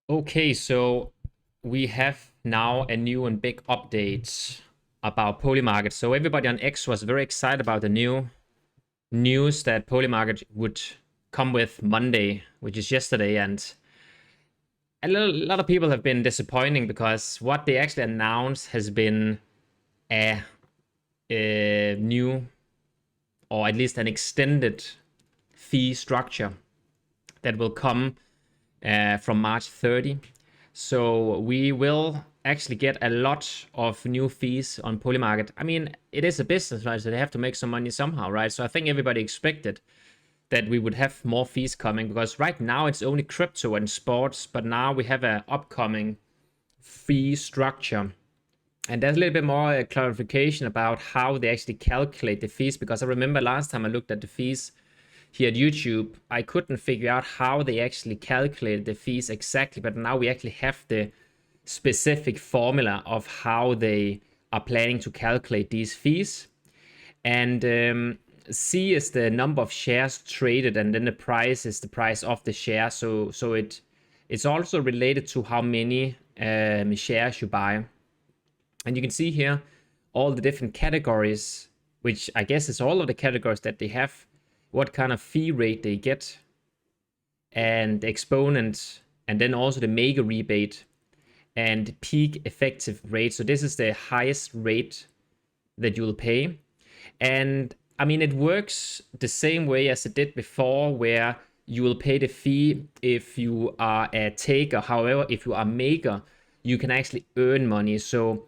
Okay, so we have now a new and big update about Polymarket. So everybody on X was very excited about the new news that Polymarket would come with Monday, which is yesterday, and a lot of people have been disappointing because what they actually announced has been a new, or at least an extended fee structure that will come from March 30. So we will actually get a lot of new fees on Polymarket. I mean, it is a business, right? So they have to make some money somehow, right? So I think everybody expected that we would have more fees coming because right now it's only crypto and sports, but now we have an upcoming fee structure. And there's a little bit more clarification about how they actually calculate the fees because I remember last time I looked at the fees here at YouTube, I couldn't figure out how they actually calculated the fees exactly, but now we actually have the specific formula of how they are planning to calculate these fees. And C is the number of shares traded, and then the price is the price of the share. So it's also related to how many shares you buy. And you can see here all the different categories, which I guess is all of the categories that they have, what kind of fee rate they get, and the exponent, and then also the mega rebate and peak effective rate. So this is the highest rate that you'll pay. And I mean, it works the same way as it did before, where you will pay the fee if you are a taker. However, if you are a maker, you can actually earn money. So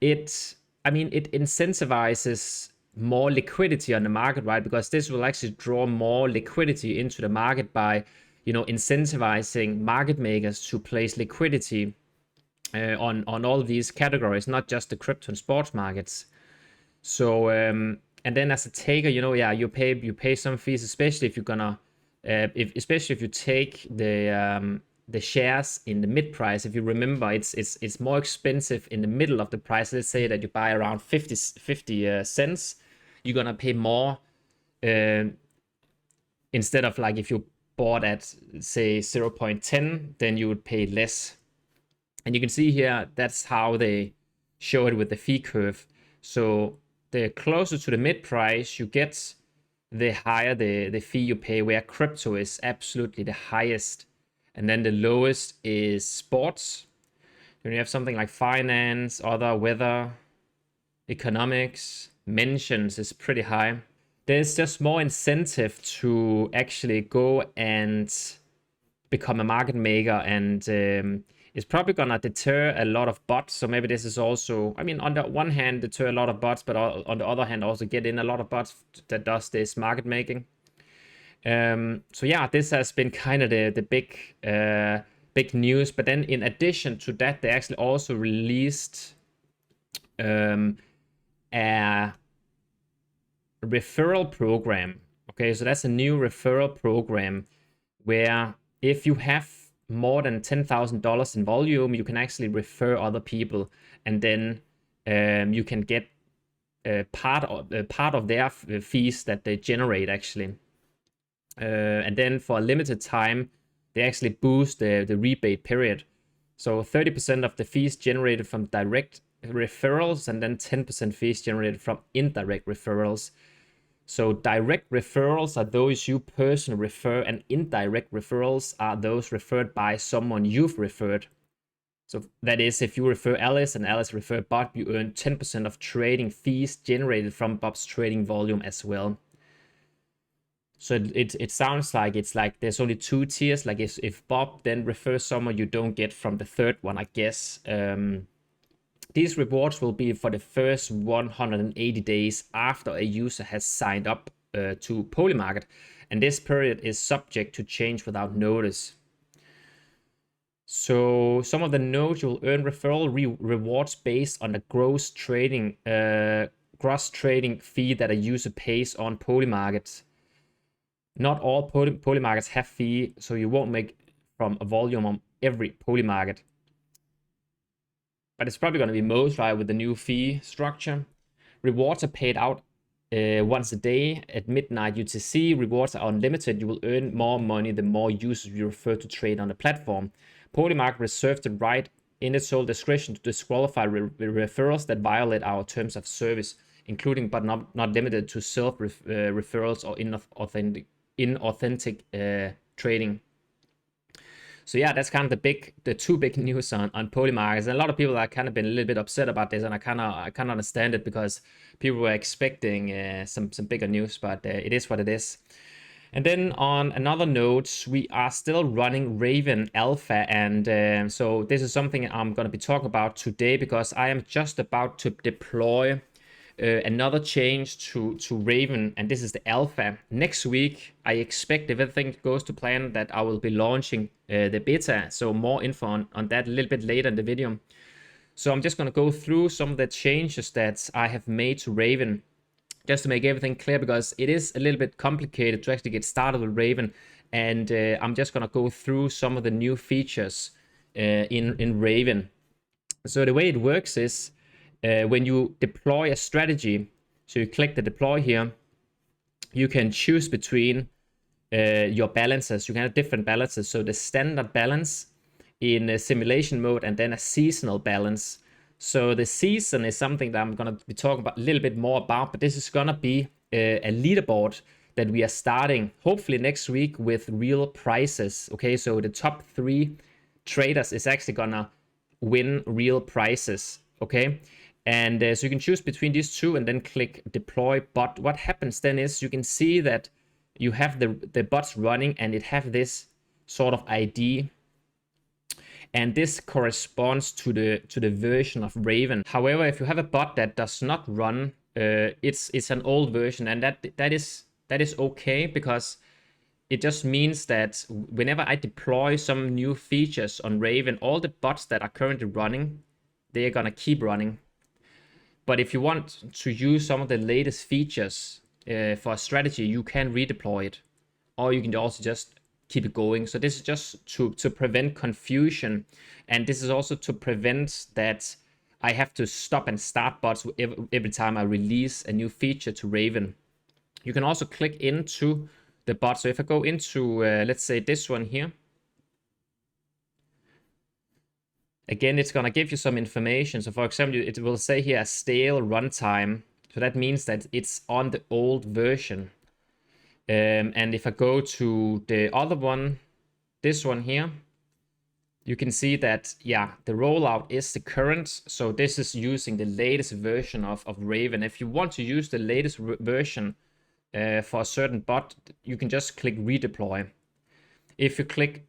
it incentivizes more liquidity on the market, right? Because this will actually draw more liquidity into the market by, incentivizing market makers to place liquidity on all these categories, not just the crypto and sports markets. So and then as a taker, you pay some fees, especially if you're gonna, especially if you take the shares in the mid price. If you remember, it's more expensive in the middle of the price. Let's say that you buy around 50 cents, you're gonna pay more instead of like if you bought at say 0.10, then you would pay less. And you can see here that's how they show it with the fee curve. So the closer to the mid price you get, the higher the fee you pay, where crypto is absolutely the highest. And then the lowest is sports. Then you have something like finance, other, weather, economics, mentions is pretty high. There's just more incentive to actually go and become a market maker, and it's probably gonna deter a lot of bots. So maybe this is also, I mean, on the one hand, deter a lot of bots, but on the other hand, also get in a lot of bots that does this market making. So yeah, this has been kind of the big news. But then in addition to that, they actually also released a referral program. Okay, so that's a new referral program where if you have more than $10,000 in volume, you can actually refer other people, and then you can get part of their fees that they generate actually. And then for a limited time, they actually boost the rebate period. So 30% of the fees generated from direct referrals, and then 10% fees generated from indirect referrals. So direct referrals are those you personally refer, and indirect referrals are those referred by someone you've referred. So that is, if you refer Alice and Alice refer Bob, you earn 10% of trading fees generated from Bob's trading volume as well. So it sounds like it's like there's only two tiers. Like if Bob then refers someone, you don't get from the third one, I guess. These rewards will be for the first 180 days after a user has signed up to Polymarket, and this period is subject to change without notice. So some of the nodes you'll earn referral rewards based on the gross trading fee that a user pays on Polymarket. Not all Polymarkets have fee, so you won't make from a volume on every Polymarket. But it's probably going to be most, right, with the new fee structure. Rewards are paid out once a day at midnight UTC. Rewards are unlimited. You will earn more money the more users you refer to trade on the platform. Polymarket reserves the right in its sole discretion to disqualify referrals that violate our terms of service, including but not limited to self-referrals or inauthentic trading. So yeah, that's kind of the two big news on Polymarket. And a lot of people are kind of been a little bit upset about this, and I kind of understand it, because people were expecting some bigger news, but it is what it is. And then on another note, we are still running Ravn Alpha, and so this is something I'm going to be talking about today, because I am just about to deploy another change to Ravn, and this is the alpha. Next week, I expect, if everything goes to plan, that I will be launching the beta, so more info on that a little bit later in the video. So I'm just going to go through some of the changes that I have made to Ravn, just to make everything clear, because it is a little bit complicated to actually get started with Ravn, and I'm just going to go through some of the new features in Ravn. So the way it works is, when you deploy a strategy, so you click the deploy here, you can choose between your balances. You can have different balances. So the standard balance in a simulation mode, and then a seasonal balance. So the season is something that I'm going to be talking about a little bit more about, but this is going to be a leaderboard that we are starting hopefully next week with real prizes. Okay, so the top 3 traders is actually going to win real prizes. Okay, and so you can choose between these two and then click deploy. But what happens then is, you can see that you have the bots running, and it have this sort of ID, and this corresponds to the version of Ravn. However, if you have a bot that does not run, it's an old version, and that is okay, because it just means that whenever I deploy some new features on Ravn, all the bots that are currently running, they are gonna keep running. But if you want to use some of the latest features for a strategy, you can redeploy it, or you can also just keep it going. So this is just to prevent confusion, and this is also to prevent that I have to stop and start bots every time I release a new feature to Ravn. You can also click into the bot. So if I go into, let's say this one here, again, it's going to give you some information. So for example, it will say here a stale runtime. So that means that it's on the old version. And if I go to the other one, this one here, you can see that, yeah, the rollout is the current. So this is using the latest version of Ravn. If you want to use the latest version for a certain bot, you can just click redeploy. If you click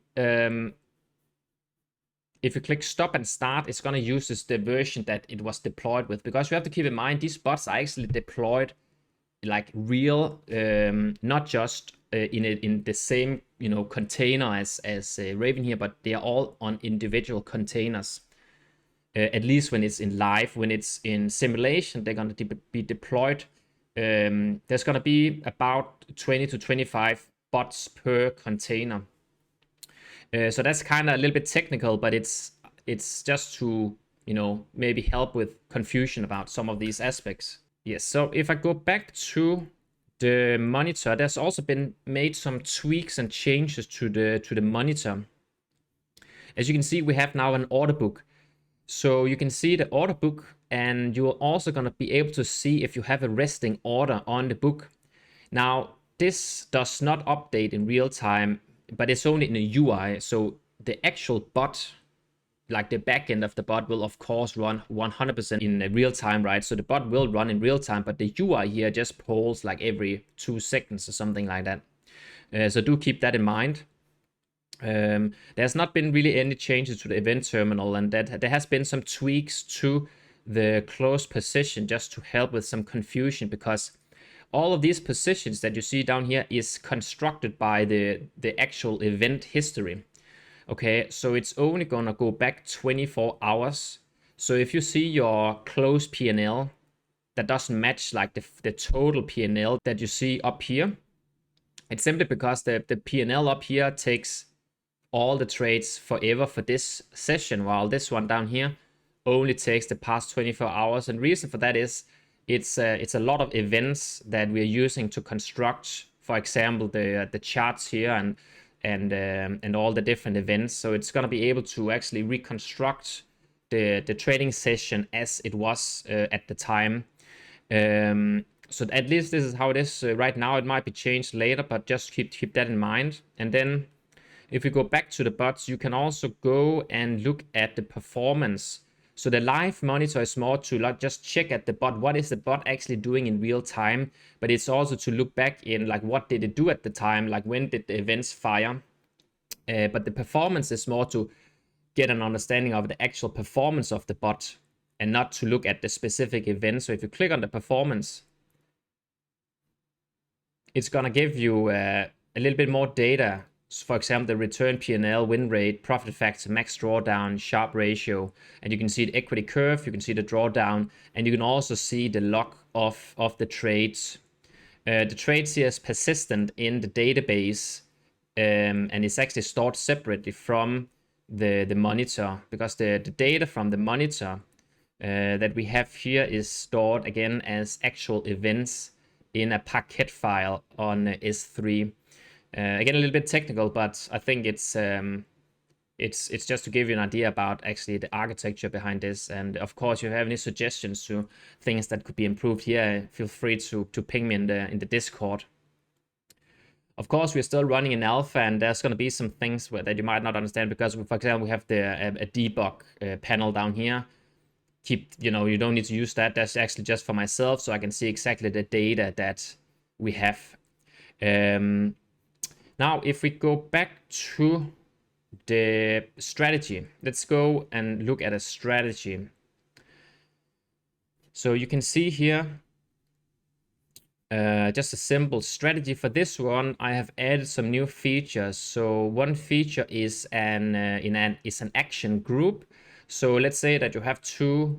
stop and start, it's going to use the version that it was deployed with, because you have to keep in mind, these bots are actually deployed like real, not just in the same container as Ravn here, but they are all on individual containers. At least when it's in live. When it's in simulation, they're going to be deployed. There's going to be about 20 to 25 bots per container. So that's kind of a little bit technical, but it's just to maybe help with confusion about some of these aspects. Yes, so if I go back to the monitor, there's also been made some tweaks and changes to the monitor. As you can see, we have now an order book. So you can see the order book, and you're also going to be able to see if you have a resting order on the book. Now, this does not update in real time, but it's only in the UI. So the actual bot, like the backend of the bot, will of course run 100% in real time, right? So the bot will run in real time, but the UI here just polls like every 2 seconds or something like that. So do keep that in mind. There's not been really any changes to the event terminal, and that there has been some tweaks to the close position just to help with some confusion, because all of these positions that you see down here is constructed by the actual event history. Okay, so it's only gonna go back 24 hours. So if you see your close P&L that doesn't match like the total P&L that you see up here, it's simply because the P&L up here takes all the trades forever for this session, while this one down here only takes the past 24 hours. And reason for that is it's a lot of events that we're using to construct, for example, the charts here, and and all the different events. So it's going to be able to actually reconstruct the trading session as it was at the time. So at least this is how it is right now. It might be changed later, but just keep that in mind. And then if we go back to the bots, you can also go and look at the performance. So the live monitor is more to not just check at the bot, what is the bot actually doing in real time, but it's also to look back in like what did it do at the time, like when did the events fire. But the performance is more to get an understanding of the actual performance of the bot and not to look at the specific event. So if you click on the performance, it's gonna give you a little bit more data. So for example, the return P&L, win rate, profit factor, max drawdown, Sharpe ratio, and you can see the equity curve, you can see the drawdown, and you can also see the log of the trades. The trades here is persistent in the database, and it's actually stored separately from the monitor, because the data from the monitor that we have here is stored again as actual events in a packet file on S3. Again, a little bit technical, but I think it's just to give you an idea about actually the architecture behind this. And of course, if you have any suggestions to things that could be improved here, feel free to ping me in the Discord. Of course, we're still running in alpha, and there's going to be some things that you might not understand, because, for example, we have a debug panel down here. You don't need to use that. That's actually just for myself, so I can see exactly the data that we have. Now, if we go back to the strategy, let's go and look at a strategy. So you can see here, just a simple strategy. For this one, I have added some new features. So one feature is an action group. So let's say that you have two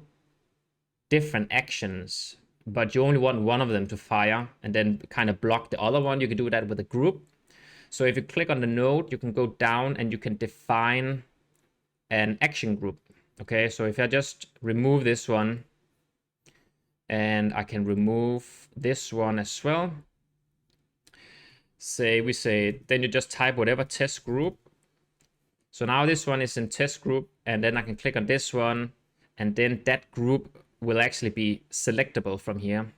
different actions, but you only want one of them to fire and then kind of block the other one. You can do that with a group. So if you click on the node, you can go down and you can define an action group. Okay, so if I just remove this one, and I can remove this one as well. We say, then you just type whatever test group. So now this one is in test group, and then I can click on this one, and then that group will actually be selectable from here.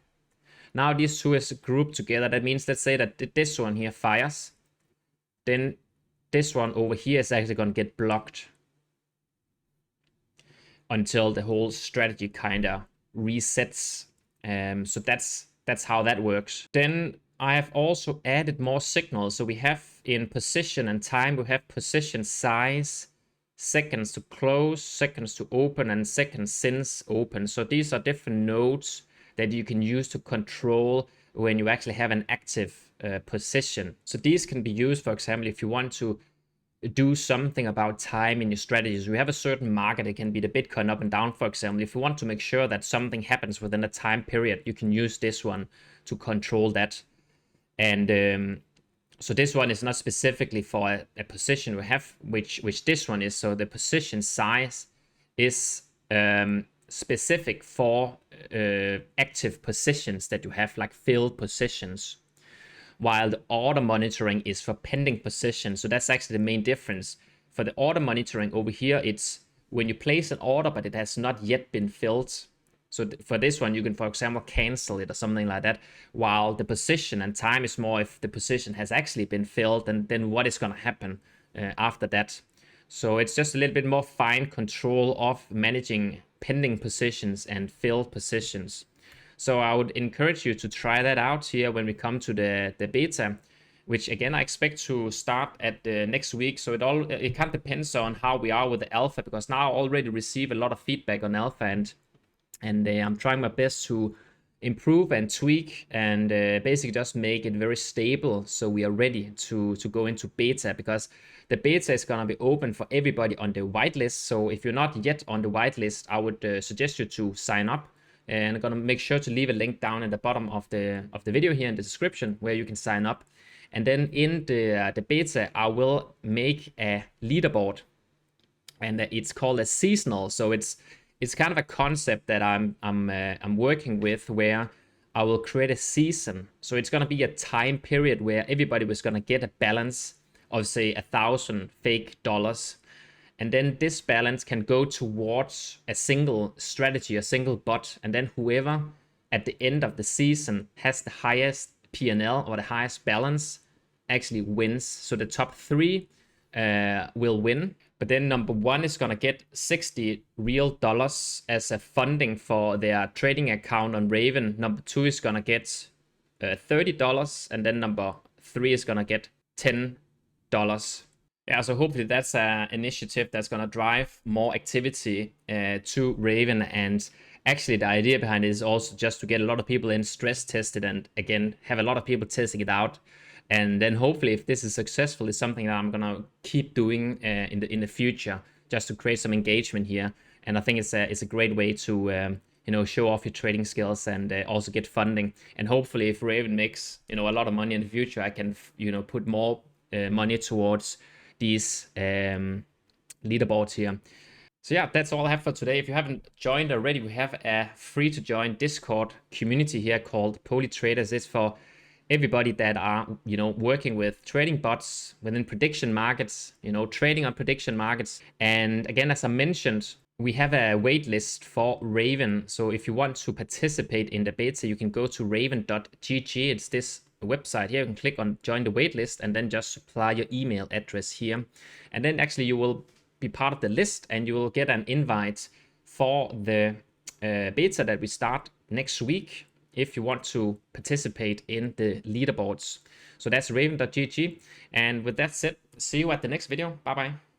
Now these two is grouped together. That means, let's say that this one here fires, then this one over here is actually going to get blocked until the whole strategy kind of resets. So that's how that works. Then I have also added more signals. So we have in position and time, we have position size, seconds to close, seconds to open, and seconds since open. So these are different nodes that you can use to control when you actually have an active position. So these can be used, for example, if you want to do something about time in your strategies. We have a certain market, it can be the Bitcoin up and down, for example. If you want to make sure that something happens within a time period, you can use this one to control that. And so this one is not specifically for a position we have, which this one is. So the position size is specific for active positions that you have, like filled positions, while the order monitoring is for pending positions. So that's actually the main difference. For the order monitoring over here, it's when you place an order, but it has not yet been filled. So for this one, you can, for example, cancel it or something like that, while the position and time is more if the position has actually been filled, and then what is going to happen after that. So it's just a little bit more fine control of managing pending positions and filled positions. So I would encourage you to try that out here when we come to the beta, which again I expect to start at the next week. So it kind of depends on how we are with the alpha, because now I already receive a lot of feedback on alpha, and I'm trying my best to improve and tweak and basically just make it very stable, so we are ready to go into beta, because the beta is going to be open for everybody on the whitelist. So if you're not yet on the whitelist, I would suggest you to sign up. And I'm going to make sure to leave a link down at the bottom of the video here in the description where you can sign up. And then in the beta, I will make a leaderboard, and it's called a seasonal. So it's kind of a concept that I'm working with, where I will create a season. So it's going to be a time period where everybody was going to get a balance of say $1,000 fake. And then this balance can go towards a single strategy, a single bot. And then whoever at the end of the season has the highest P&L or the highest balance actually wins. So the top 3 will win. But then number 1 is going to get $60 real as a funding for their trading account on Ravn. Number 2 is going to get $30. And then number 3 is going to get $10. Yeah, so hopefully that's an initiative that's going to drive more activity to Ravn. And actually the idea behind it is also just to get a lot of people in, stress tested, and again have a lot of people testing it out. And then hopefully if this is successful, it's something that I'm going to keep doing in the future, just to create some engagement here. And I think it's a great way to show off your trading skills and also get funding. And hopefully if Ravn makes a lot of money in the future, I can put more money towards these leaderboards here. So yeah, that's all I have for today. If you haven't joined already, we have a free to join Discord community here called Poly Traders. It's for everybody that are working with trading bots within prediction markets, trading on prediction markets. And again, as I mentioned, we have a wait list for Ravn. So if you want to participate in the beta, you can go to ravn.gg. It's this website here. You can click on join the waitlist and then just supply your email address here, and then actually you will be part of the list and you will get an invite for the beta that we start next week if you want to participate in the leaderboards. So that's ravn.gg, and with that said, see you at the next video. Bye bye.